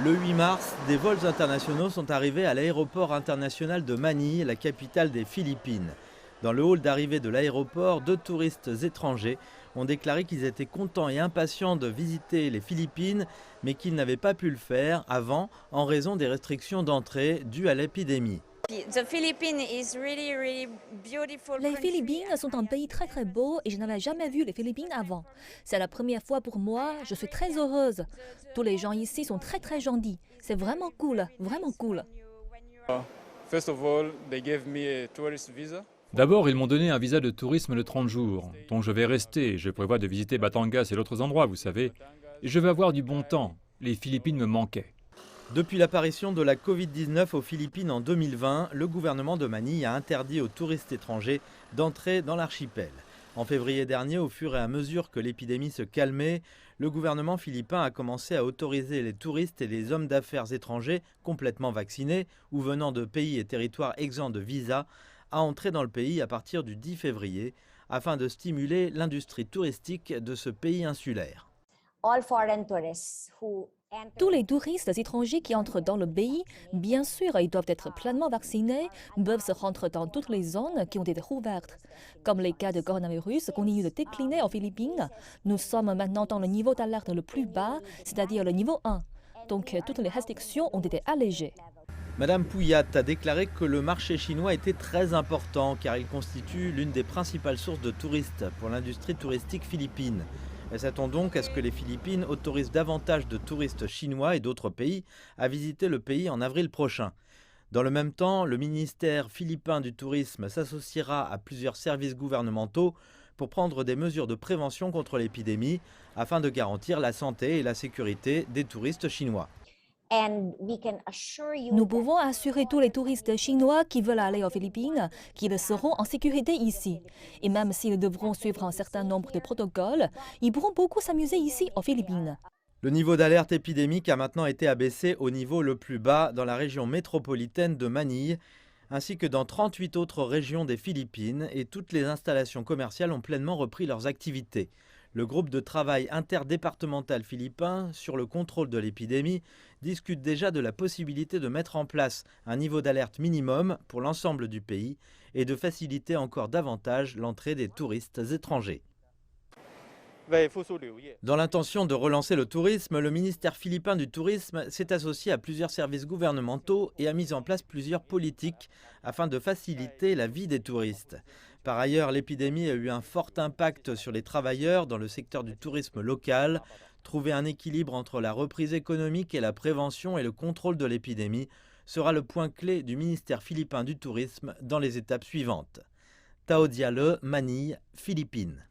Le 8 mars, des vols internationaux sont arrivés à l'aéroport international de Manille, la capitale des Philippines. Dans le hall d'arrivée de l'aéroport, 2 touristes étrangers ont déclaré qu'ils étaient contents et impatients de visiter les Philippines, mais qu'ils n'avaient pas pu le faire avant en raison des restrictions d'entrée dues à l'épidémie. Les Philippines sont un pays très très beau et je n'avais jamais vu les Philippines avant. C'est la première fois pour moi, je suis très heureuse. Tous les gens ici sont très très gentils. C'est vraiment cool, vraiment cool. First of all, they gave me a tourist visa. D'abord, ils m'ont donné un visa de tourisme de 30 jours, donc je vais rester. Je prévois de visiter Batangas et d'autres endroits, vous savez. Et je vais avoir du bon temps. Les Philippines me manquaient. Depuis l'apparition de la Covid-19 aux Philippines en 2020, le gouvernement de Manille a interdit aux touristes étrangers d'entrer dans l'archipel. En février dernier, au fur et à mesure que l'épidémie se calmait, le gouvernement philippin a commencé à autoriser les touristes et les hommes d'affaires étrangers complètement vaccinés ou venant de pays et territoires exempts de visa à entrer dans le pays à partir du 10 février afin de stimuler l'industrie touristique de ce pays insulaire. Tous les touristes étrangers qui entrent dans le pays, bien sûr, ils doivent être pleinement vaccinés, peuvent se rendre dans toutes les zones qui ont été rouvertes. Comme les cas de coronavirus continuent de décliner aux Philippines, nous sommes maintenant dans le niveau d'alerte le plus bas, c'est-à-dire le niveau 1. Donc toutes les restrictions ont été allégées. Madame Pouillat a déclaré que le marché chinois était très important car il constitue l'une des principales sources de touristes pour l'industrie touristique philippine. Elle s'attend donc à ce que les Philippines autorisent davantage de touristes chinois et d'autres pays à visiter le pays en avril prochain. Dans le même temps, le ministère philippin du tourisme s'associera à plusieurs services gouvernementaux pour prendre des mesures de prévention contre l'épidémie afin de garantir la santé et la sécurité des touristes chinois. Nous pouvons assurer tous les touristes chinois qui veulent aller aux Philippines qu'ils seront en sécurité ici. Et même s'ils devront suivre un certain nombre de protocoles, ils pourront beaucoup s'amuser ici aux Philippines. Le niveau d'alerte épidémique a maintenant été abaissé au niveau le plus bas dans la région métropolitaine de Manille, ainsi que dans 38 autres régions des Philippines, et toutes les installations commerciales ont pleinement repris leurs activités. Le groupe de travail interdépartemental philippin sur le contrôle de l'épidémie discute déjà de la possibilité de mettre en place un niveau d'alerte minimum pour l'ensemble du pays et de faciliter encore davantage l'entrée des touristes étrangers. Dans l'intention de relancer le tourisme, le ministère philippin du tourisme s'est associé à plusieurs services gouvernementaux et a mis en place plusieurs politiques afin de faciliter la vie des touristes. Par ailleurs, l'épidémie a eu un fort impact sur les travailleurs dans le secteur du tourisme local. Trouver un équilibre entre la reprise économique et la prévention et le contrôle de l'épidémie sera le point clé du ministère philippin du tourisme dans les étapes suivantes. Tao Diale, Manille, Philippines.